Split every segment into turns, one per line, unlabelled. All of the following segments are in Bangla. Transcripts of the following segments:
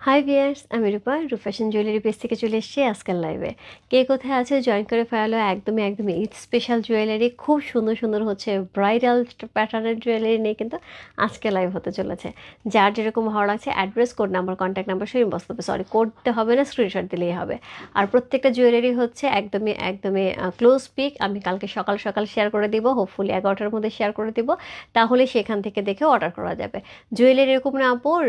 হাই ভিয়ার্স, আমি রূপা ফ্যাশন জুয়েলারি পেজ থেকে চলে এসেছি আজকাল লাইভে। কে কোথায় আছে জয়েন করে ফেলো। একদমই একদমই ঈদ স্পেশাল জুয়েলারি, খুব সুন্দর সুন্দর হচ্ছে ব্রাইডাল প্যাটার্নের জুয়েলারি নিয়ে কিন্তু আজকে লাইভ হতে চলেছে। যার যেরকম ভালো লাগছে address, code number, contact number সব ইনবক্স করবে। সরি, কোড দিতে হবে না, স্ক্রিনশট দিলেই হবে। আর প্রত্যেকটা জুয়েলারি হচ্ছে একদমই একদমই ক্লোজ পিক আমি কালকে সকাল সকাল শেয়ার করে দিব, হোপফুলি 11টার মধ্যে শেয়ার করে দিব, তাহলে সেখান থেকে দেখে অর্ডার করা যাবে। জুয়েলারি এরকম না আপুর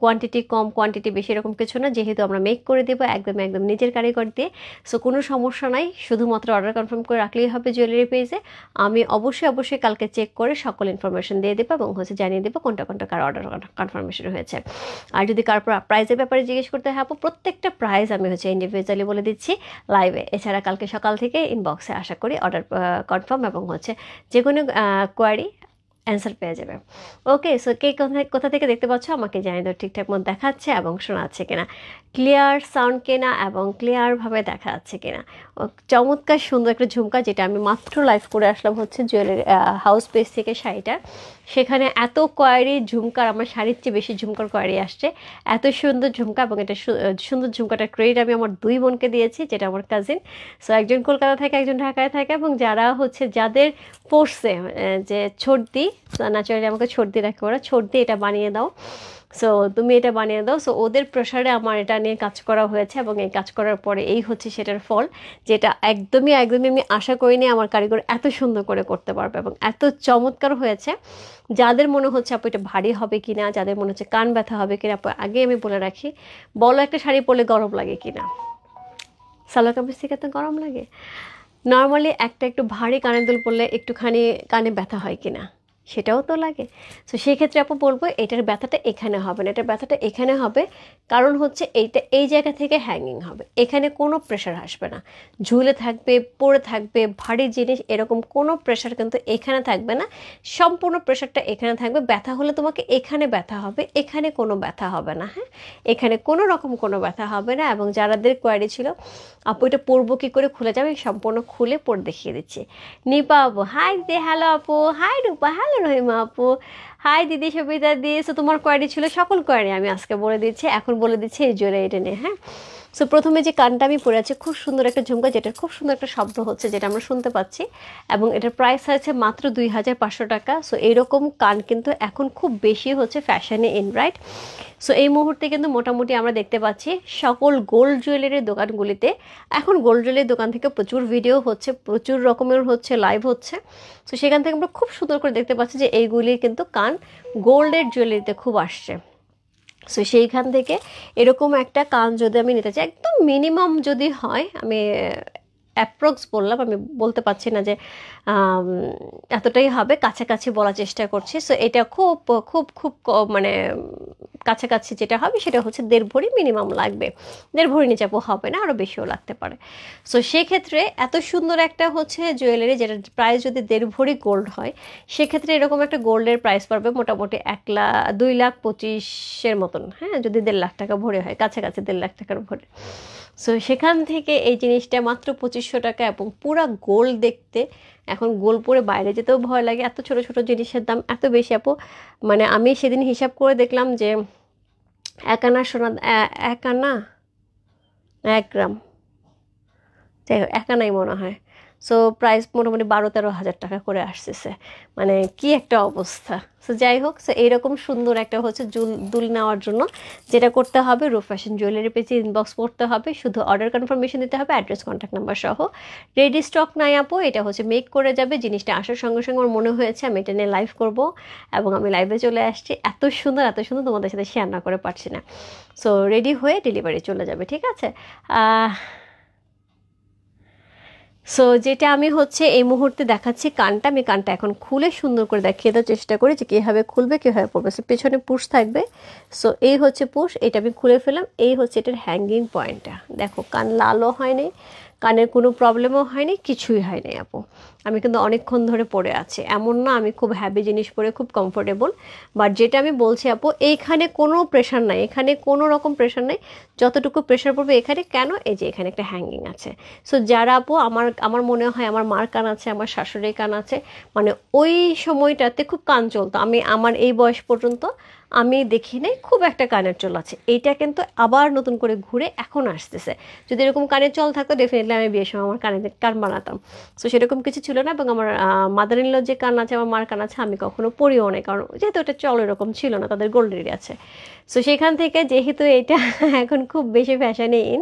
কোয়ান্টিটি কম কোয়ান্টিটি বেশি এরকম কিছু না, যেহেতু আমরা মেক করে দেবো একদম একদম নিজের কারিগর দিয়ে। সো কোনো সমস্যা নাই, শুধুমাত্র অর্ডার কনফার্ম করে রাখলেই হবে জুয়েলারি পেজে। আমি অবশ্যই কালকে চেক করে সকল ইনফরমেশন দিয়ে দেবো এবং হচ্ছে জানিয়ে দেবো কোনটা কোনটা কার অর্ডার কনফার্মেশন হয়েছে। আর যদি কার প্রাইসের ব্যাপারে জিজ্ঞেস করতে হয়, প্রত্যেকটা প্রাইস আমি হচ্ছে ইন্ডিভিজুয়ালি বলে দিচ্ছি লাইভে। এছাড়া কালকে সকাল থেকে ইনবক্সে আশা করি অর্ডার কনফার্ম এবং হচ্ছে যে কোনো কোয়ারি অ্যান্সার পেয়ে যাবে। ওকে, সো কে কোথা থেকে দেখতে পাচ্ছ আমাকে জানিয়ে দাও, ঠিকঠাক মতো দেখাচ্ছে এবং শোনা যাচ্ছে কিনা, ক্লিয়ার সাউন্ড কিনা এবং ক্লিয়ারভাবে দেখা যাচ্ছে কিনা। চমৎকার সুন্দর একটা ঝুমকা, যেটা আমি মাত্র লাইভ করে আসলাম হচ্ছে জুয়েলারি হাউস পেজ থেকে শাড়িটা। সেখানে এত কোয়ারি ঝুমকার, আমার শাড়ির চেয়ে বেশি ঝুমকার কোয়ারি আসছে। এত সুন্দর ঝুমকা এবং এটা সুন্দর ঝুমকাটার ক্রেডিট আমি আমার দুই বোনকে দিয়েছি, যেটা আমার কাজিন। সো একজন কলকাতা থাকে, একজন ঢাকায় থাকে, এবং যারা হচ্ছে যাদের পড়ছে যে ছর্দি, ন্যাচারালি আমাকে ছর্দি রাখে ওরা, ছর্দি এটা বানিয়ে দাও, সো তুমি এটা বানিয়ে দাও। সো ওদের প্রেশারে আমার এটা নিয়ে কাজ করা হয়েছে এবং এই কাজ করার পরে এই হচ্ছে সেটার ফল, যেটা একদমই একদমই আমি আশা করিনি আমার কারিগর এত সুন্দর করে করতে পারবে এবং এত চমৎকার হয়েছে। যাদের মনে হচ্ছে আপু এটা ভারী হবে কিনা, যাদের মনে হচ্ছে কান ব্যথা হবে কিনা, আপু আগে আমি বলে রাখি, বলো একটা শাড়ি পরলে গরম লাগে কিনা? সালোয়ার কামিজ থেকে তো গরম লাগে। নর্মালি একটা একটু ভারী কানের দুল পরলে একটুখানি কানে ব্যথা হয় কিনা, সেটাও তো লাগে। সো সেক্ষেত্রে আপু বলবো এটার ব্যথাটা এখানে হবে না, এটার ব্যথাটা এখানে হবে। কারণ হচ্ছে এইটা এই জায়গা থেকে হ্যাঙ্গিং হবে, এখানে কোনো প্রেশার আসবে না, ঝুলে থাকবে, পড়ে থাকবে, ভারী জিনিস এরকম কোনো প্রেশার কিন্তু এখানে থাকবে না। সম্পূর্ণ প্রেশারটা এখানে থাকবে। ব্যথা হলে তোমাকে এখানে ব্যথা হবে, এখানে কোনো ব্যথা হবে না। হ্যাঁ, এখানে কোনো রকম কোনো ব্যথা হবে না। এবং যারাদের কোয়ারি ছিল আপু এটা পরবো কী করে, খুলে যাবে, সম্পূর্ণ খুলে পরে দেখিয়ে দিচ্ছি। নিপা আপু হাই দে, হ্যালো আপু, হাই রূপা, হ্যালো রহিমা আপু, হাই দিদি সবিতা দি। সো তোমার কোয়ারি ছিল, সকল কোয়ারি আমি আজকে বলে দিচ্ছি, এখন বলে দিচ্ছি এই জুয়েলারি এটা নিয়ে। হ্যাঁ, সো প্রথমে যে কানটা আমি পরে আছি, খুব সুন্দর একটা ঝুমকা, যেটার খুব সুন্দর একটা শব্দ হচ্ছে, যেটা আমরা শুনতে পাচ্ছি, এবং এটার প্রাইস আছে মাত্র 2500 টাকা। সো এইরকম কান কিন্তু এখন খুব বেশি হচ্ছে ফ্যাশনে ইন, রাইট? সো এই মুহূর্তে কিন্তু মোটামুটি আমরা দেখতে পাচ্ছি সকল গোল্ড জুয়েলারির দোকানগুলিতে এখন গোল্ড জুয়েলারির দোকান থেকে প্রচুর ভিডিও হচ্ছে, প্রচুর রকমের হচ্ছে লাইভ হচ্ছে। সো সেখান থেকে আমরা খুব সুন্দর করে দেখতে পাচ্ছি যে এইগুলি কিন্তু কান গোল্ডের জুয়েলারিতে খুব আসছে। সো সেইখান থেকে এরকম একটা কান যদি আমি নিতে চাই, একদম মিনিমাম যদি হয়, আমি অ্যাপ্রক্স বললাম, আমি বলতে পারছি না যে এতটাই হবে, কাছাকাছি বলার চেষ্টা করছি। সো এটা খুব খুব খুব মানে কাছাকাছি যেটা হবে সেটা হচ্ছে 1.5 ভরি মিনিমাম লাগবে, 1.5 ভরি নিচে হবে না, আরও বেশিও লাগতে পারে। সো সেক্ষেত্রে এত সুন্দর একটা হচ্ছে জুয়েলারি, যেটার প্রাইস যদি 1.5 ভরি গোল্ড হয়, সেক্ষেত্রে এরকম একটা গোল্ডের প্রাইস পড়বে মোটামুটি 2,25,000 মতন। হ্যাঁ, যদি 1.5 লাখ টাকা ভরে হয়, কাছাকাছি 1.5 লাখ টাকার ভরে। সো সেখান থেকে এই জিনিসটা মাত্র 2500 টাকা, এবং পুরা গোল্ড দেখতে, এখন গোল্ড পরে বাইরে যেতেও ভয় লাগে, এত ছোট ছোট জিনিসের দাম এত বেশি আপু। মানে আমি সেদিন হিসাব করে দেখলাম যে 1 আনা সোনা, 1 আনা 1 গ্রাম, যাই হোক 1 আনাই মনে হয়। সো প্রাইস মোটামুটি 12-13 হাজার টাকা করে আসতেছে, মানে কি একটা অবস্থা। সো যাই হোক, সো এইরকম সুন্দর একটা হচ্ছে দুল নেওয়ার জন্য যেটা করতে হবে, রূপ ফ্যাশন জুয়েলারি পেজে ইনবক্স করতে হবে, শুধু অর্ডার কনফার্মেশন দিতে হবে, অ্যাড্রেস, কন্ট্যাক্ট নাম্বার সহ। রেডি স্টক নাই আপু, এটা হচ্ছে মেক করে যাবে। জিনিসটা আসার সঙ্গে সঙ্গে আমার মনে হয়েছে আমি এটা নিয়ে লাইভ করব, এবং আমি লাইভে চলে আসছি। এত সুন্দর তোমাদের সাথে শেয়ার না করে পারছি না। সো রেডি হয়ে ডেলিভারি চলে যাবে, ঠিক আছে? সো যেটা আমি হচ্ছে এই মুহূর্তে দেখাচ্ছি কানটা, আমি কানটা এখন খুলে সুন্দর করে দেখিয়ে দেওয়ার চেষ্টা করি যে কীভাবে খুলবে, কীভাবে পড়বে। সো পেছনে পুশ থাকবে, সো এই হচ্ছে পুশ, এটা আমি খুলে ফেলাম। এই হচ্ছে এটার হ্যাঙ্গিং পয়েন্টটা, দেখো কান লালও হয়নি, কানের কোনো প্রবলেমও হয়নি, কিছুই হয়নি আপু। আমি কিন্তু অনেকক্ষণ ধরে পরে আছি, এমন না আমি খুব হ্যাভি জিনিস পরে খুব কমফোর্টেবল। বাট যেটা আমি বলছি আপু, এইখানে কোনো প্রেশার নাই, এখানে কোনো রকম প্রেশার নাই। যতটুকু প্রেশার পড়বে এখানে, কেন এই যে এখানে একটা হ্যাঙ্গিং আছে। সো যারা আপু, আমার আমার মনে হয় আমার মার কান আছে, আমার শাশুড়ির কান আছে, মানে ওই সময়টাতে খুব কান চলতো। আমি আমার এই বয়স পর্যন্ত আমি দেখি নাই খুব একটা কানের চল আছে। এইটা কিন্তু আবার নতুন করে ঘুরে এখন আসতেছে। যদি এরকম কানের চল থাকতো ডেফিনেটলি আমি বিয়ের সময় আমার কান বানাতাম। সো সেরকম কিছু ছিল না। এবং আমার মাদার ইন ল যে কান আছে, আমার মার কান আছে, আমি কখনো পরিও নাই, কারণ যেহেতু এটা চল এরকম ছিল না, তাদের গোল্ডেরই আছে। সো সেখান থেকে যেহেতু এটা এখন খুব বেশি ফ্যাশনে ইন,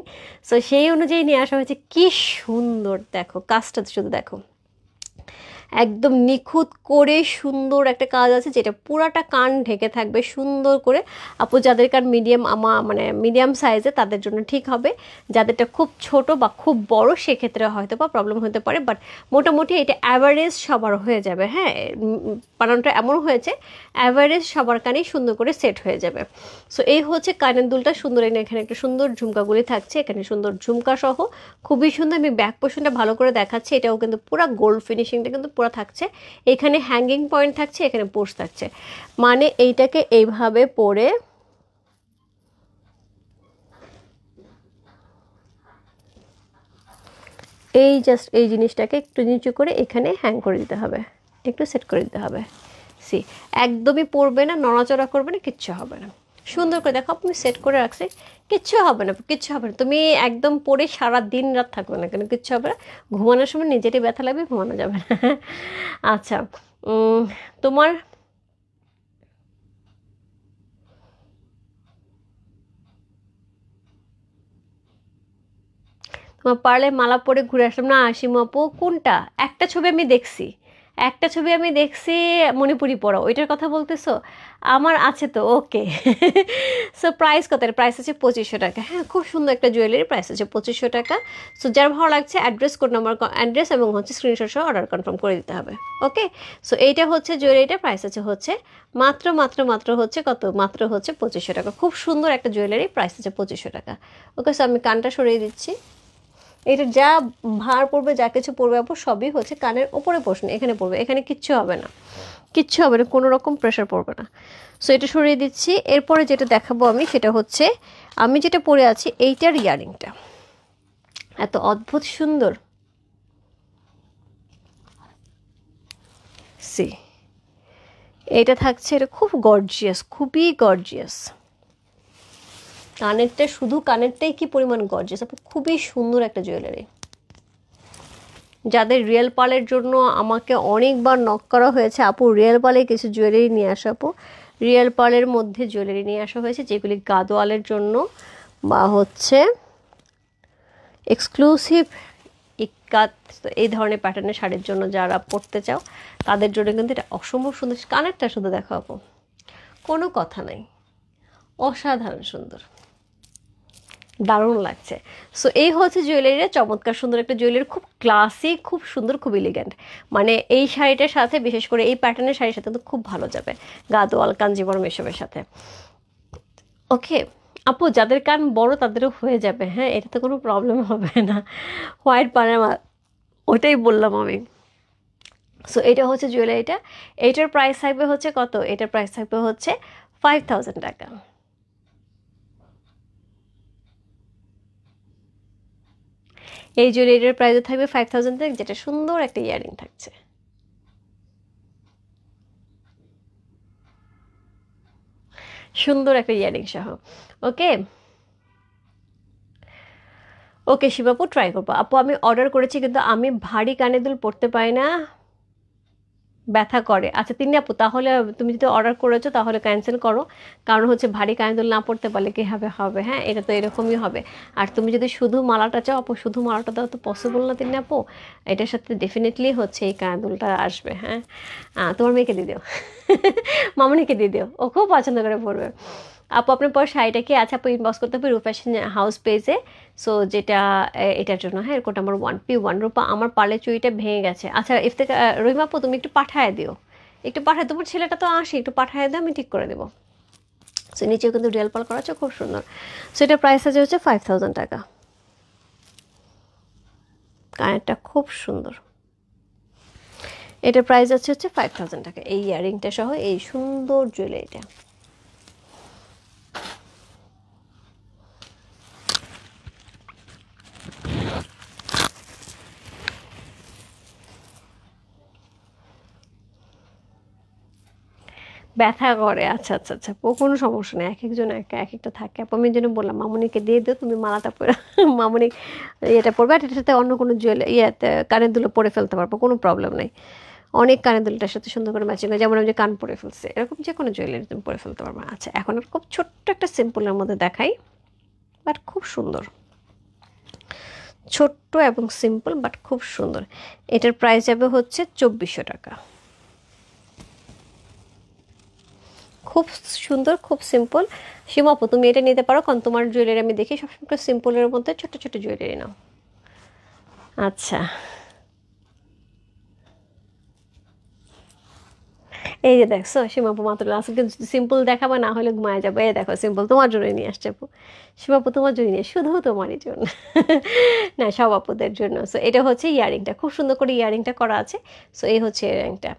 সো সেই অনুযায়ী নিয়ে আসা হয়েছে। কি সুন্দর দেখো কাজটা, শুধু দেখো, একদম নিখুঁত করে সুন্দর একটা কাজ আছে, যেটা পুরাটা কান ঢেকে থাকবে সুন্দর করে। আপু যাদের কান মিডিয়াম, মানে মিডিয়াম সাইজে, তাদের জন্য ঠিক হবে। যাদেরটা খুব ছোট বা খুব বড়, সেক্ষেত্রে হয়তো বা প্রবলেম হতে পারে। বাট মোটামুটি এটা অ্যাভারেজ সবার হয়ে যাবে। হ্যাঁ, বানানটা এমন হয়েছে অ্যাভারেজ সবার কানেই সুন্দর করে সেট হয়ে যাবে। সো এই হচ্ছে কানের দুলটা সুন্দর। এখানে একটা সুন্দর ঝুমকাগুলি থাকছে, এখানে সুন্দর ঝুমকা সহ খুবই সুন্দর। আমি ব্যাক পোর্শনটা ভালো করে দেখাচ্ছি, এটাও কিন্তু পুরো গোল্ড ফিনিশিংটা কিন্তু পুরো থাকছে। এখানে হ্যাঙ্গিং পয়েন্ট থাকছে, এখানে পোর্স থাকছে। মানে এইটাকে এইভাবে পরে এই জাস্ট এই জিনিসটাকে একটু নিচু করে এখানে হ্যাং করে দিতে হবে, একটু সেট করে দিতে হবে। সি, একদমই পড়বে না, নড়াচড়া করবে না, কিচ্ছু হবে না। সুন্দর করে দেখো আপনি সেট করে রাখছি, কিচ্ছু হবে না, কিচ্ছু হবে না। তুমি একদম পরে সারা দিন রাত থাকবে না কেন, কিচ্ছু হবে না। ঘুমানোর সময় নিজেরই ব্যথা লাগবে, ঘুমানো যাবে না। আচ্ছা, তোমার তোমার পারলে মালা পরে ঘুরে আসলাম না আসিম আপু। কোনটা? একটা ছবি আমি দেখছি, একটা ছবি আমি দেখছি, মণিপুরি পরা, ওইটার কথা বলতেছো? আমার আছে তো, ওকে। সো প্রাইস কত? প্রাইস আছে 2500 টাকা। হ্যাঁ, খুব সুন্দর একটা জুয়েলারি, প্রাইস আছে 2500 টাকা। সো যার ভালো লাগছে অ্যাড্রেস, কোড নাম্বার, অ্যাড্রেস এবং হচ্ছে স্ক্রিনশট সহ অর্ডার কনফার্ম করে দিতে হবে। ওকে, সো এইটা হচ্ছে জুয়েলারিটা, প্রাইস আছে হচ্ছে মাত্র মাত্র মাত্র হচ্ছে কত? মাত্র হচ্ছে 2500 টাকা। খুব সুন্দর একটা জুয়েলারি, প্রাইস আছে 2500 টাকা। ওকে, সো আমি কানটা সরিয়ে দিচ্ছি। এটা যা ভার পড়বে, যা কিছু পড়বে আপু, সবই হচ্ছে কানের ওপরে প্রশ্ন, এখানে পড়বে, এখানে কিচ্ছু হবে না, কিচ্ছু হবে না, কোনো রকম প্রেশার পড়বে না। সো এটা সরিয়ে দিচ্ছি। এরপরে যেটা দেখাবো আমি, সেটা হচ্ছে আমি যেটা পরে আছি এইটার ইয়ারিংটা এত অদ্ভুত সুন্দর। সি, এটা থাকছে, এটা খুব গর্জিয়াস, খুবই গর্জিয়াস। কানেরটা, শুধু কানেরটাই কি পরিমাণ গর্জিয়াস আপু, খুবই সুন্দর একটা জুয়েলারি। যাদের রিয়েল পালের জন্য আমাকে অনেকবার নক করা হয়েছে, আপু রিয়েল পালে কিছু জুয়েলারি নিয়ে আসা। আপু রিয়েল পালের মধ্যে জুয়েলারি নিয়ে আসা হয়েছে, যেগুলি গাদোয়ালের জন্য বা হচ্ছে এক্সক্লুসিভ ইক্কাত, তো এই ধরনের প্যাটার্নের শাড়ির জন্য যারা পরতে চাও, তাদের জন্য কিন্তু এটা অসম্ভব সুন্দর। কানেরটা শুধু দেখো আপু, কোনো কথা নাই, অসাধারণ সুন্দর, দারুণ লাগছে। সো এই হচ্ছে জুয়েলারিটা, চমৎকার সুন্দর একটা জুয়েলারি, খুব ক্লাসিক, খুব সুন্দর, খুব এলিগেন্ট। মানে এই শাড়িটার সাথে, বিশেষ করে এই প্যাটার্নের শাড়ির সাথে তো খুব ভালো যাবে, গাদোয়াল, কাঞ্জিবরম এসবের সাথে। ওকে আপু, যাদের কান বড় তাদেরও হয়ে যাবে, হ্যাঁ, এটা তো কোনো প্রবলেম হবে না। হোয়াইট পানামা, ওটাই বললাম আমি। সো এটা হচ্ছে জুয়েলারিটা। এইটার প্রাইস থাকবে হচ্ছে কত? এটার প্রাইস থাকবে হচ্ছে 5000 টাকা। এই জুয়েলারিটার প্রাইস থাকবে 5000 টাকা, যেটা সুন্দর একটা ইয়ারিং থাকছে, সুন্দর একটা ইয়ারিং সহ। ওকে, ওকে শিবাপু, ট্রাই করবো আপু। আমি অর্ডার করেছি, কিন্তু আমি ভারী কানের দুল পরতে পারি না, ব্যথা করে। আচ্ছা তিন্নি আপু, তাহলে তুমি যদি অর্ডার করেছো তাহলে ক্যান্সেল করো, কারণ হচ্ছে ভারী কানের দুল না পড়তে পারলে কী হবে, হবে, হ্যাঁ, এটা তো এরকমই হবে। আর তুমি যদি শুধু মালাটা চাও আপু, শুধু মালাটা দেওয়া তো পসিবল না তিন্নি আপু, এটার সাথে ডেফিনেটলি হচ্ছে এই কানের দুলটা আসবে। হ্যাঁ, তোমার মেয়েকে দিয়ে দিও, মামনিকে দিয়ে দিও, ও খুব পছন্দ করে পড়বে। আপু আপনার পর শাড়িটা কি আছে আপু, ইনবক্স করতে হবে রূপ ফ্যাশন হাউস পেজে। সো যেটা এটার জন্য, হ্যাঁ, কোড নাম্বার 1P1। রূপা আমার পার্লে চুড়িটা ভেঙে গেছে। আচ্ছা ইফতেখার, রহিমা আপু তুমি একটু পাঠায় দিও, একটু পাঠায়, তোমার ছেলেটা তো আসে, একটু পাঠায় দিও, আমি ঠিক করে দেবো। সো নিচেও কিন্তু রিয়েল পাল করা আছে, খুব সুন্দর। সো এটার প্রাইস আছে হচ্ছে 5000 টাকা। কানেরটা খুব সুন্দর। এটার প্রাইস হচ্ছে 5000 টাকা, এই ইয়াররিংটা সহ এই সুন্দর জুয়েলারিটা। ব্যথা করে, আচ্ছা আচ্ছা আচ্ছা, কোনো সমস্যা নেই, এক একজন এক একটা থাকে। আপু আমি জন্য বললাম মামুনিকে দিয়ে দিও, তুমি মালাটা পরে মামুনি ইয়েটা পরবে, আর এটার সাথে অন্য কোনো ইয়েতে কানের দুলো পরে ফেলতে পারবো, কোনো প্রবলেম নেই। অনেক কানের দুলটার সাথে সুন্দর করে ম্যাচিং হয়, যেমন আমি যে কান পরে ফেলছি এরকম যে কোনো জুয়েলারি তুমি পরে ফেলতে পারবে। আচ্ছা এখন খুব ছোট্ট একটা সিম্পলের মধ্যে দেখাই, বাট খুব সুন্দর, ছোট্ট এবং সিম্পল বাট খুব সুন্দর। এটার প্রাইস যাবে হচ্ছে 2400 টাকা। খুব সুন্দর, খুব সিম্পল। সীমা আপু তুমি এটা নিতে পারো, কারণ তোমার জুয়েলারি আমি দেখি সবসময় সিম্পলের মধ্যে ছোট ছোট জুয়েলারি নাও। আচ্ছা এই যে দেখছো সীমাপু মাত্র আজকে সিম্পল দেখাবো, না হলে ঘুমায় যাবো। এই দেখো সিম্পল তোমার জন্যই নিয়ে আসছে আপু, সীমাপু তোমার জন্য নিয়ে, শুধু তোমারই জন্য না, সব আপুদের জন্য। সো এটা হচ্ছে ইয়ারিংটা, খুব সুন্দর করে ইয়ারিংটা করা আছে। সো এই হচ্ছে ইয়ারিংটা।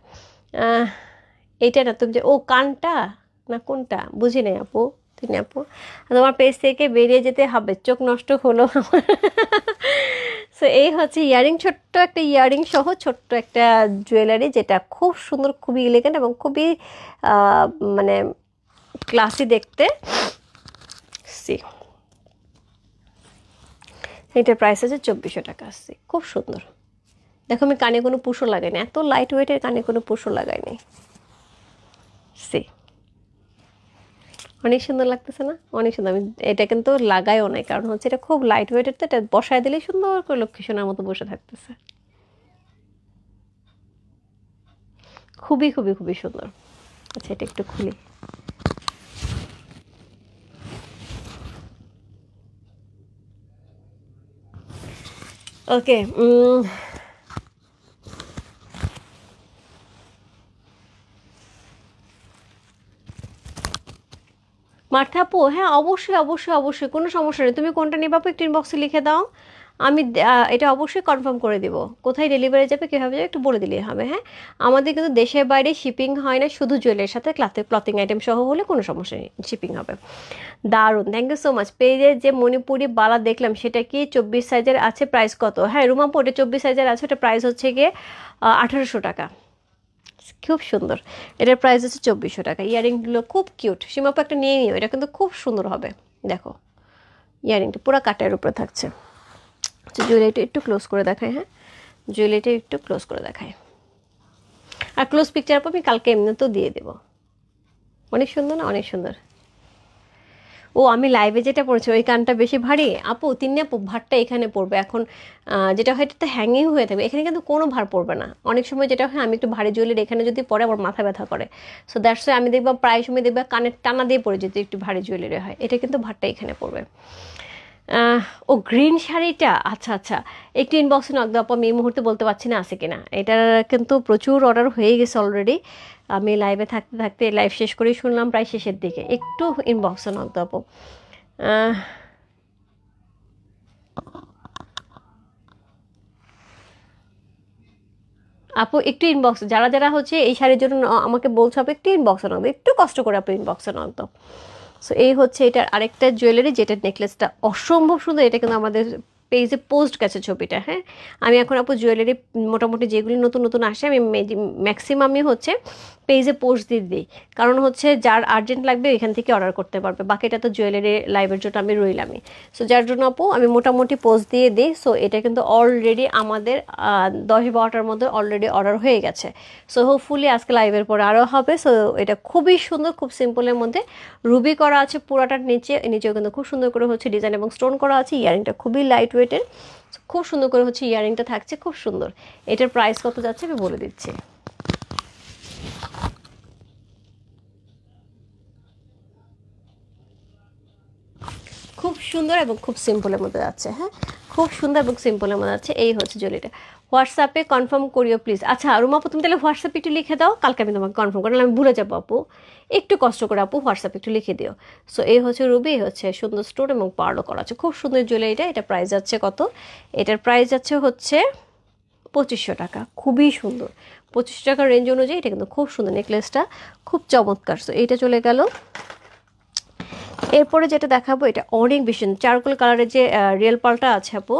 এইটা না তুমি যে ও কানটা না কোনটা বুঝি নাই আপু, তুমি আপু তোমার পেজ থেকে বেরিয়ে যেতে হবে, চোখ নষ্ট হলো আমার। সো এই হচ্ছে ইয়ারিং, ছোট্ট একটা ইয়ারিং সহ ছোট্ট একটা জুয়েলারি, যেটা খুব সুন্দর, খুবই এলিগেন্ট এবং খুবই মানে ক্লাসি দেখতে। সি এটার প্রাইস আছে 2400 টাকা। আসছে খুব সুন্দর, দেখো আমি কানে কোনো পুষো লাগাইনি, এত লাইট ওয়েটের কানে কোনো পুষো লাগাইনি। সি অনেক সুন্দর লাগতেছে না, অনেক সুন্দর। আমি এটা কিন্তু লাগাইও নাই, কারণ হচ্ছে এটা খুব লাইট ওয়েটের, তো এটা বসায় দিলেই সুন্দর করে লক্ষ্মী সোনার মতো বসে থাকতেছে। খুবই খুবই খুবই সুন্দর। আচ্ছা এটা একটু খুলি, ওকে। মার্থা আপু হ্যাঁ অবশ্যই অবশ্যই অবশ্যই, কোনো সমস্যা নেই। তুমি কোনটা নেবে আপু একটু ইনবক্সে লিখে দাও, আমি এটা অবশ্যই কনফার্ম করে দিব। কোথায় ডেলিভারি যাবে, কীভাবে যাবে একটু বলে দিলেই হবে। হ্যাঁ আমাদের কিন্তু দেশের বাইরে শিপিং হয় না, শুধু জুয়েলারির সাথে ক্লথিং আইটেম সহ হলে কোনো সমস্যা নেই, শিপিং হবে। দারুণ, থ্যাংক ইউ সো মাচ। পেজে যে মণিপুরি বালা দেখলাম সেটা কি 24 সাইজের আছে, প্রাইস কত? হ্যাঁ রুমাপু ওটা 24 সাইজের আছে, ওটা প্রাইস হচ্ছে গিয়ে 1800 টাকা। খুব সুন্দর, এটার প্রাইস হচ্ছে 2400 টাকা। ইয়ারিংগুলো খুব কিউট, সীমাপু একটা নিয়ে নিও, এটা কিন্তু খুব সুন্দর হবে। দেখো ইয়ারিংটা পুরো কাটার উপরে থাকছে। আচ্ছা জুয়েলারিটা একটু ক্লোজ করে দেখায়, হ্যাঁ জুয়েলারিটা একটু ক্লোজ করে দেখায়, আর ক্লোজ পিকচার আপু আমি কালকে এমনিতেও দিয়ে দেবো। অনেক সুন্দর না, অনেক সুন্দর। ও আমি লাইভে যেটা পড়েছি ওই কানটা বেশি ভারী আপু, তিনি আপু ভারটা এখানে পড়বে এখন, যেটা হয় এটা হ্যাঙ্গিং হয়ে থাকবে, এখানে কিন্তু কোনো ভার পড়বে না। অনেক সময় যেটা হয় আমি একটু ভারী জুয়েলারি এখানে যদি পরে আমার মাথা ব্যথা করে, সো দ্যাটস ওয়াই আমি দেখবা প্রায় সময় দেখবা কানের টানা দিয়ে পড়ে যেতে একটু ভারী জুয়েলারি হয়, এটা কিন্তু ভারটা এখানে পড়বে। ও গ্রিন শাড়িটা, আচ্ছা আচ্ছা একটু ইনবক্সে নক দাও আপু, আমি এই মুহূর্তে বলতে পারছি না আছে কিনা। এটার কিন্তু প্রচুর অর্ডার হয়ে গেছে অলরেডি, আমি লাইভে থাকতে থাকতে লাইভ শেষ করেই শুনলাম প্রায় শেষের দিকে। একটু ইনবক্সে নক দাও আপু। আপু একটু ইনবক্সে যারা যারা হচ্ছে এই শাড়ির জন্য আমাকে বলছো আপু একটু ইনবক্সে নক দাও, একটু কষ্ট করে আপু ইনবক্সে নক দাও। সো এই হচ্ছে এটার আরেকটা জুয়েলারি, যেটার নেকলেসটা অসম্ভব সুন্দর, এটা কিন্তু আমাদের পেজে পোস্ট গেছে ছবিটা। হ্যাঁ আমি এখন আপু জুয়েলারি মোটামুটি যেগুলি নতুন নতুন আসে আমি ম্যাক্সিমামই হচ্ছে পেজে পোস্ট দিয়ে দিই, কারণ হচ্ছে যার আর্জেন্ট লাগবে এখান থেকে অর্ডার করতে পারবে, বাকিটা তো জুয়েলারি লাইভের জন্য আমি রইলামই। সো যার জন্য আপু আমি মোটামুটি পোস্ট দিয়ে দিই। সো এটা কিন্তু অলরেডি আমাদের 10-12টার মধ্যে অলরেডি অর্ডার হয়ে গেছে। সো হোপফুলি আজকে লাইভের পরে আরও হবে। সো এটা খুবই সুন্দর, খুব সিম্পলের মধ্যে রুবি করা আছে পুরাটার নিচেও কিন্তু খুব সুন্দর করে হচ্ছে ডিজাইন এবং স্টোন করা আছে। ইয়ারিংটা খুবই লাইট ওয়েটের, খুব সুন্দর করে হচ্ছে ইয়ারিংটা থাকছে, খুব সুন্দর। এটার প্রাইস কত যাচ্ছে আমি বলে দিচ্ছি। খুব সুন্দর এবং খুব সিম্পলের মধ্যে যাচ্ছে। হ্যাঁ খুব সুন্দর এবং সিম্পলের মধ্যে যাচ্ছে। এই হচ্ছে জুয়েলারিটা। হোয়াটসঅ্যাপে কনফার্ম করিও প্লিজ। আচ্ছা রুমা আপু তুমি তাহলে হোয়াটসঅ্যাপে একটু লিখে দাও, কালকে আমি তোমাকে কনফার্ম করি, আমি ভুলে যাবো আপু, একটু কষ্ট করে আপু হোয়াটসঅ্যাপে একটু লিখে দিও। সো এই হচ্ছে রুবি, এই হচ্ছে সুন্দর স্টোন এবং পার্লও করা আছে, খুব সুন্দর জুয়েলারিটা। এটা প্রাইস যাচ্ছে কত? এটার প্রাইস যাচ্ছে হচ্ছে 2500 টাকা। খুবই সুন্দর, 25 টাকার রেঞ্জ অনুযায়ী এটা কিন্তু খুব সুন্দর, নেকলেসটা খুব চমৎকার। সো এইটা চলে গেল। এরপরে যেটা দেখাবো এটা অনেক বেশি চারকোল কালারের যে রিয়েল পালটা আছে আপু,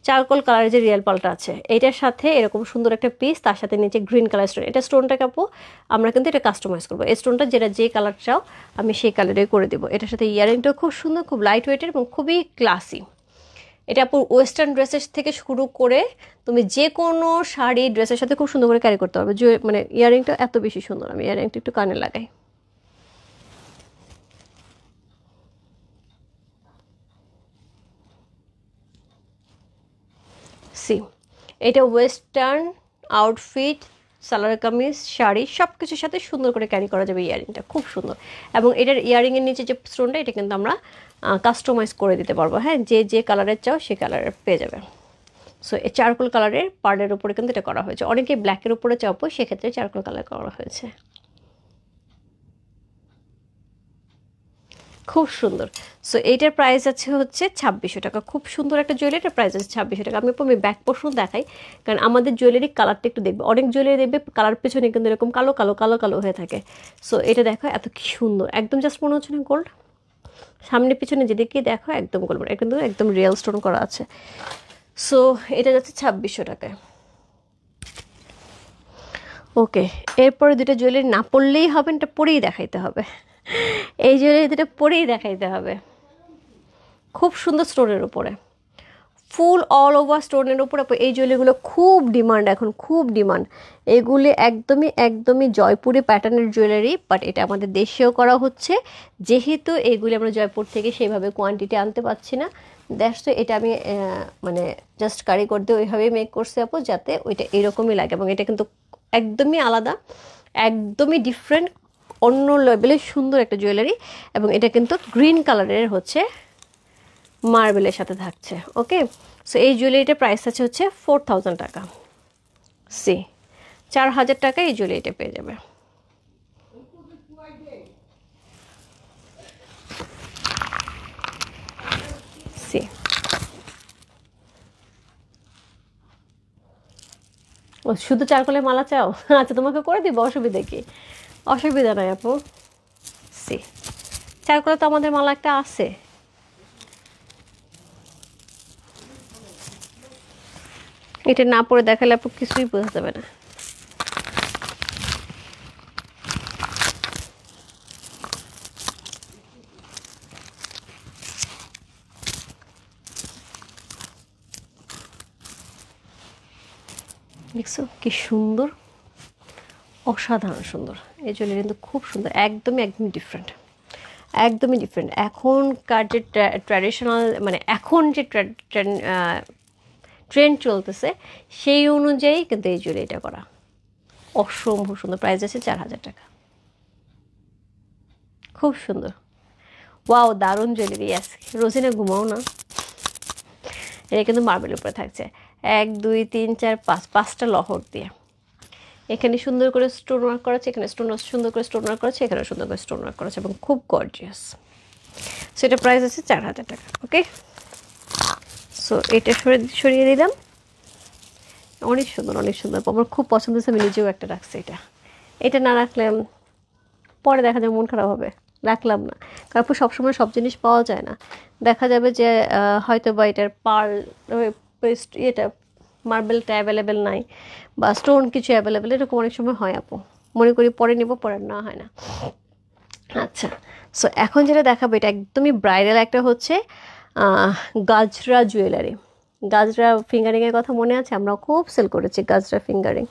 চারকোল কালারের যে রিয়েল পালটা আছে এইটার সাথে এরকম সুন্দর একটা পিস, তার সাথে নিচে গ্রিন কালার স্টোন। এটা স্টোনটাকে আপু আমরা কিন্তু এটা কাস্টমাইজ করবো, এই স্টোনটা যেটা যে কালার চাও আমি সেই কালারে করে দেবো। এটার সাথে ইয়ারিংটাও খুব সুন্দর, খুব লাইট ওয়েটের এবং খুবই ক্লাসি। এটা আপু ওয়েস্টার্ন ড্রেসের থেকে শুরু করে তুমি যে কোনো শাড়ি ড্রেসের সাথে খুব সুন্দর করে ক্যারি করতে পারবে। মানে ইয়ারিংটা এত বেশি সুন্দর, আমি ইয়ারিংটা একটু কানে লাগাই। সি, এটা ওয়েস্টার্ন আউটফিট, সালোয়ার কামিজ, শাড়ি সব কিছুর সাথে সুন্দর করে ক্যারি করা যাবে। ইয়ারিংটা খুব সুন্দর, এবং এটার ইয়ারিংয়ের নিচে যে স্টোনটা এটা কিন্তু আমরা কাস্টমাইজ করে দিতে পারবো। হ্যাঁ, যে যে কালারের চাও সে কালারের পেয়ে যাবে। সো এই চারকোল কালারের পার্লের উপরে কিন্তু এটা করা হয়েছে। অনেকে ব্ল্যাকের উপরে চাপো, সেক্ষেত্রে চারকোল কালার করা হয়েছে। খুব সুন্দর। সো এইটার প্রাইস আছে হচ্ছে 2600 টাকা। খুব সুন্দর একটা জুয়েলারি, এটার প্রাইস আছে 2600 টাকা। আমি ব্যাক পোর্শন দেখাই, কারণ আমাদের জুয়েলারি কালারটা একটু দেখবে, অনেক জুয়েলারি দেখবে কালার পেছনে কিন্তু এরকম কালো কালো কালো কালো হয়ে থাকে। সো এটা দেখো এত কি সুন্দর, একদম জাস্ট মনে হচ্ছে না গোল্ড। সামনে পিছনে যেদিকে দেখো একদম গোল্ড, কিন্তু একদম রিয়েল স্টোন করা আছে। সো এটা যাচ্ছে 2600 টাকায়। ওকে, এরপরে দুটো জুয়েলারি না পরলেই হবে, এটা পরেই দেখাইতে হবে। এই জুয়েলারি দুটো পরেই দেখাইতে হবে। খুব সুন্দর স্টোনের উপরে, ফুল অল ওভার স্টোনের উপরে এই জুয়েলারিগুলো খুব ডিমান্ড, এখন খুব ডিমান্ড। এগুলি একদমই একদমই জয়পুরি প্যাটার্নের জুয়েলারি, বাট এটা আমাদের দেশেও করা হচ্ছে। যেহেতু এইগুলি আমরা জয়পুর থেকে সেইভাবে কোয়ান্টিটি আনতে পারছি না, দ্যাটস এটা আমি মানে জাস্ট কারিগর দিয়ে ওইভাবেই মেক করছি আপু, যাতে ওইটা এরকমই লাগে। এবং এটা কিন্তু একদমই আলাদা, একদমই ডিফারেন্ট, অন্য লেভেলের সুন্দর একটা জুয়েলারি। এবং এটা কিন্তু গ্রিন কালারের হচ্ছে মার্বেলের সাথে থাকছে। ওকে, সো এই জুয়েলারিটার প্রাইস আছে হচ্ছে 4000 টাকা। সি, 4000 টাকা এই জুয়েলারিটা পেয়ে যাবে। সি, ও শুধু চারকোলের মালা চাও? আচ্ছা, তোমাকে করে দিব, অসুবিধা কি? অসুবিধা নাই আপু। সি, চারকোলে তো আমাদের মালা একটা আছে। এটা না পরে দেখালে আপু কিছুই বোঝা যাবে না। দেখছো কি সুন্দর, অসাধারণ সুন্দর। এই জুয়েলারি কিন্তু খুব সুন্দর, একদমই একদমই ডিফারেন্ট, একদমই ডিফারেন্ট। এখনকার যে ট্র্যাডিশনাল, মানে এখন যে ট্রেন্ড চলতেছে সেই অনুযায়ী কিন্তু এই জুয়েলারিটা করা অসম্ভব সুন্দর। প্রাইস আছে 4000 টাকা। খুব সুন্দর, ওয়াও, দারুণ জুয়েলারি। ইয়াস, রোজিনা ঘুমাও না। এটা কিন্তু মার্বেলের উপরে থাকছে 1 2 3 4 5, 5টা লহর দিয়ে। এখানে সুন্দর করে স্টোন ওয়ার্ক করা আছে, এখানে সুন্দর করে স্টোন ওয়ার্ক করা আছে, এখানে সুন্দর করে স্টোন ওয়ার্ক করা আছে, এবং খুব গর্জিয়াস। সো এটা প্রাইস আছে 4000 টাকা। ওকে, সো এটা সরিয়ে দিলাম। অনেক সুন্দর, অনেক সুন্দর, আমার খুব পছন্দ হয়েছে, আমি নিজেও একটা রাখছি। এটা এটা না রাখলে পরে দেখা যাবে মন খারাপ হবে, রাখলাম না। কারণ সবসময় সব জিনিস পাওয়া যায় না, দেখা যাবে যে হয়তো বা এটার পার্ল, এটা মার্বেলটা অ্যাভেলেবেল নাই, বা স্টোন কিছু অ্যাভেলেবেল, এরকম অনেক সময় হয় আপু। মনে করি পরে নেব, পরে না হয় না। আচ্ছা, সো এখন যেটা দেখাবো এটা একদমই ব্রাইডাল একটা হচ্ছে গাজরা জুয়েলারি। গাজরা ফিঙ্গারিংয়ের কথা মনে আছে, আমরা খুব সেল করেছি গাজরা ফিঙ্গারিং।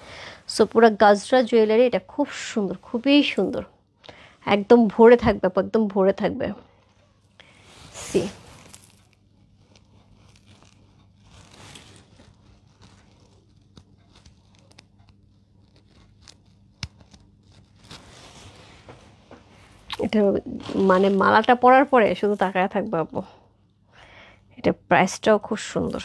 সো পুরো গাজরা জুয়েলারি, এটা খুব সুন্দর, খুবই সুন্দর, একদম ভরে থাকবে আপু, একদম ভরে থাকবে। সি, এটা মানে মালাটা পরার পরে শুধু তাকায় থাকবে আপু। এটা প্রাইসটাও খুব সুন্দর।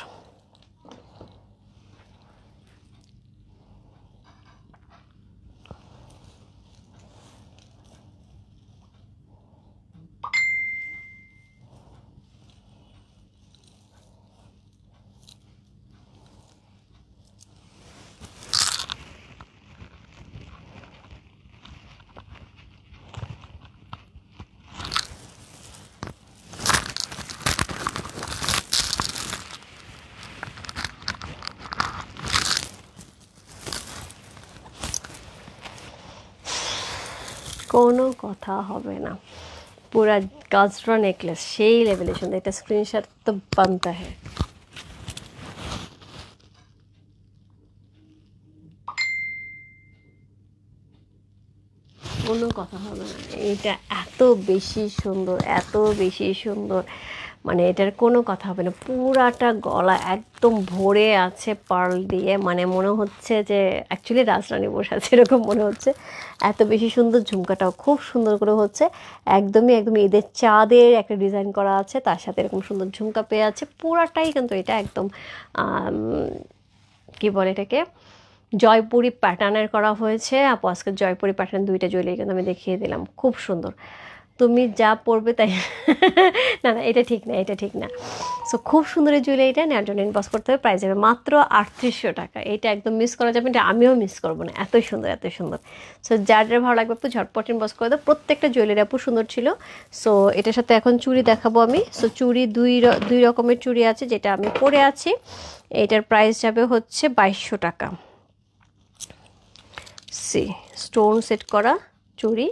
কোনো কথা হবে না। পুরা গাজরা নেকলেস সেই লেভেলে সুন্দর, এটা স্ক্রিনশট তো বানতা হ্যাঁ। কোনো কথা হবে না, এটা এত বেশি সুন্দর, এত বেশি সুন্দর, মানে এটার কোনো কথা হবে না। পুরাটা গলা একদম ভরে আছে পার্ল দিয়ে, মানে মনে হচ্ছে যে অ্যাকচুয়ালি রাজরানী বসে আছে এরকম মনে হচ্ছে, এত বেশি সুন্দর। ঝুমকাটাও খুব সুন্দর করে হচ্ছে, একদমই একদমই ঈদের চাঁদের একটা ডিজাইন করা আছে, তার সাথে এরকম সুন্দর ঝুমকা পেয়ে আছে। পুরাটাই কিন্তু এটা একদম কী বলে এটাকে, জয়পুরি প্যাটার্নের করা হয়েছে। আপু আজকে জয়পুরি প্যাটার্ন দুইটা জুয়েলারি কিন্তু আমি দেখিয়ে দিলাম, খুব সুন্দর। তুমি যা পড়বে তাই না না, এটা ঠিক না, এটা ঠিক না। সো খুব সুন্দর এই জুয়েলারিটা, নেওয়ার জন্য ইনবক্স করতে হবে। প্রাইস যাবে মাত্র 3800 টাকা। এটা একদম মিস করা যাবে, এটা আমিও মিস করবো না, এত সুন্দর এত সুন্দর। সো যার যার ভালো লাগবে আপু ঝটপট ইনবক্স করে দাও। প্রত্যেকটা জুয়েলারি আপু সুন্দর ছিল। সো এটার সাথে এখন চুড়ি দেখাবো আমি। সো চুড়ি দুই রকমের চুড়ি আছে, যেটা আমি পরে আছি এটার প্রাইস যাবে হচ্ছে 2200 টাকা। স্টোন সেট করা চুড়ি,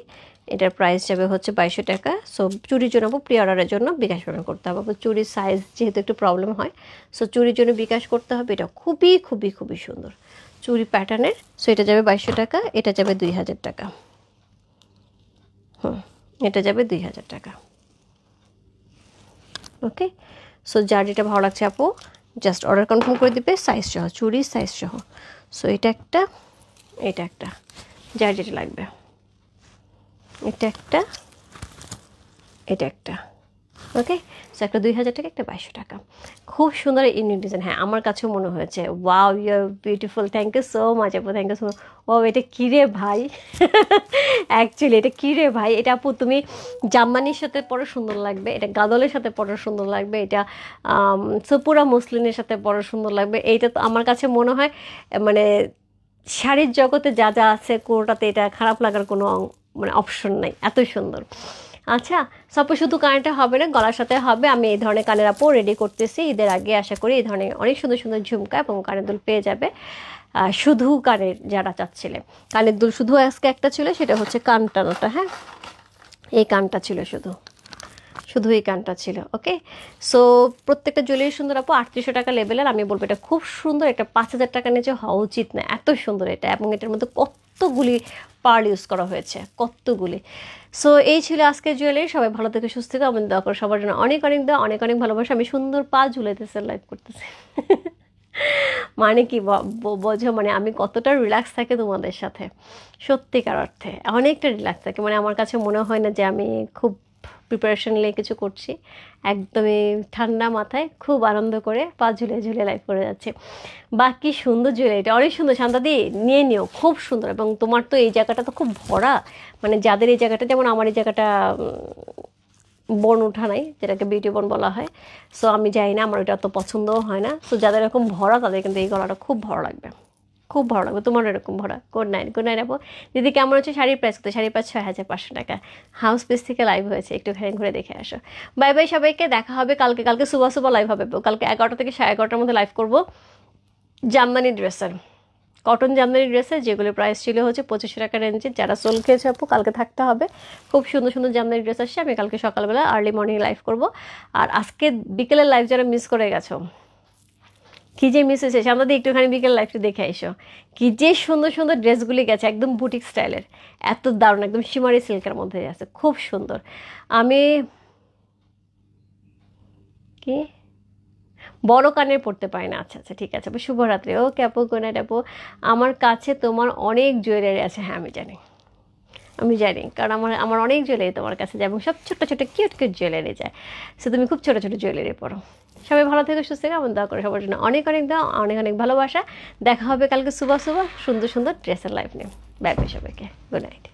এটার প্রাইস যাবে হচ্ছে 2200 টাকা। সো চুড়ির জন্য প্রি অর্ডারের জন্য বিকাশ পেমেন্ট করতে হবে। চুড়ির সাইজ যেহেতু একটু প্রবলেম হয়, সো চুড়ির জন্য বিকাশ করতে হবে। এটা খুবই খুবই খুবই সুন্দর চুড়ি প্যাটার্নের। সো এটা যাবে 2200 টাকা, এটা যাবে 2000 টাকা। এটা যাবে 2000 টাকা। ওকে, সো যার যেটা ভালো লাগছে আপু জাস্ট অর্ডার কনফার্ম করে দিবে, সাইজ সহ, চুড়ির সাইজ সহ। সো এটা একটা, এটা একটা, যার যেটা লাগবে। এটা একটা, এটা একটা। ওকে, সো একটা 2000 টাকা, একটা 2200 টাকা। খুব সুন্দর ইউনিক ডিজাইন। হ্যাঁ আমার কাছেও মনে হয়েছে wow you are beautiful, thank you so much আপু, থ্যাংক ইউ সো মাচ। ও এটা কী রে ভাই, অ্যাকচুয়ালি এটা কী রে ভাই, এটা আপু তুমি জাম্মানির সাথে পরে সুন্দর লাগবে, এটা গাদলের সাথে পরে সুন্দর লাগবে, এটা সুপুরা মুসলিনের সাথে পরে সুন্দর লাগবে। এইটা তো আমার কাছে মনে হয় মানে শাড়ির জগতে যা যা আছে কোনোটাতে এটা খারাপ লাগার কোনো মানে অপশন নাই, এত সুন্দর। আচ্ছা সাপোজ শুধু কানেরটা হবে না, গলার সাথে হবে। আমি এই ধরনের কানের আপু রেডি করতেছি, ঈদের আগে আশা করি এই ধরনের অনেক সুন্দর সুন্দর ঝুমকা এবং কানের দুল পেয়ে যাবে। শুধু কানের যারা চাচ্ছিলে, কানের দুল শুধু আজকে একটা ছিল, সেটা হচ্ছে কান টানাটা। হ্যাঁ এই কানটা ছিল, শুধু শুধু এই কানটা ছিল। ওকে, সো প্রত্যেকটা জুয়েলারি সুন্দর আপু 3800 টাকা লেভেলের। আমি বলবো এটা খুব সুন্দর, এটা 5000 টাকা নিচে হওয়া উচিত না, এত সুন্দর এটা। এবং এটার মধ্যে কতগুলি পার্ল ইউজ করা হয়েছে, কতগুলি। সো এই ছিল আজকের জুয়েলারি। সবাই ভালো থেকে সুস্থ থেকে আমাদের দোয়া করো, সবার জন্য অনেক অনেক দোয়া, অনেক অনেক ভালোবাসা। আমি সুন্দর পা ঝুলাইতেছে লাইভ করতেছি মানে কি বোঝো, মানে আমি কতটা রিল্যাক্স থাকি তোমাদের সাথে, সত্যিকার অর্থে অনেকটা রিল্যাক্স থাকে। মানে আমার কাছে মনে হয় না যে আমি খুব প্রিপারেশন নিয়ে কিছু করছি, একদমই ঠান্ডা মাথায় খুব আনন্দ করে পা ঝুলে ঝুলে লাইভ করে যাচ্ছে। বাকি সুন্দর জুয়েলারিটা অনেক সুন্দর, শান্তাদি নিয়ে নিও, খুব সুন্দর। এবং তোমার তো এই জায়গাটা তো খুব ভরা, মানে যাদের এই জায়গাটা, যেমন আমার এই জায়গাটা বন ওঠা নাই, যেটাকে বিউটি বন বলা হয়। সো আমি যাই না, আমার ওটা অত পছন্দও হয় না। সো যাদের এরকম ভরা তাদের কিন্তু এই গলাটা খুব ভালো লাগবে, খুব ভালো লাগবে। তোমার এরকম ভরা। গুড নাইট, গুড নাইট আপু। দিদি কেমন হচ্ছে? শাড়ির প্রাইস কত? শাড়ির প্রাইস 6500 টাকা। হাউস পেজ থেকে লাইভ হয়েছে, একটুখানি ঘুরে দেখে আসো। বাই বাই সবাইকে, দেখা হবে কালকে। কালকে সুবা সুবা লাইভ হবে, কালকে 11টা থেকে 11:30টার মধ্যে লাইভ করবো জামদানি ড্রেসের, কটন জামদানি ড্রেসের, যেগুলো প্রাইস ছিল হচ্ছে 2500 টাকা রেঞ্জে। যারা সোল খেয়েছে আপু কালকে থাকতে হবে, খুব সুন্দর সুন্দর জামদানি ড্রেস আসছে। আমি কালকে সকালবেলা আর্লি মর্নিং লাইভ করব। আর আজকে বিকেলের লাইভ যারা মিস করে গেছো, কী যে মিস হয়েছে, আমাদের একটুখানি বিকেল লাইভটা দেখে এসো, কী যে সুন্দর সুন্দর ড্রেসগুলি গেছে, একদম বুটিক স্টাইলের, এত দারুণ, একদম শিমারি সিল্কের মধ্যে আছে, খুব সুন্দর। আমি কি বড় কানের পড়তে পারি না। আচ্ছা আচ্ছা ঠিক আছে আপু, শুভরাত্রি। ওকে আপু, গুড নাইট আপু। আমার কাছে তোমার অনেক জুয়েলারি আছে। হ্যাঁ আমি জানি, আমি জানি, কারণ আমার আমার অনেক জুয়েলারি তোমার কাছে যায়, এবং সব ছোটো ছোটো কিউট কিউট জুয়েলারি যায়। সো তুমি খুব ছোটো ছোটো জুয়েলারি পড়ো। সবাই ভালো থেকে সুস্থ থেকে আমার দোয়া করে, সবার জন্য অনেক অনেক দোয়া, অনেক অনেক ভালোবাসা। দেখা হবে কালকে সুবা সুবা সুন্দর সুন্দর ড্রেসের লাইভ নিয়ে। বাই বাই সবাইকে, গুড নাইট।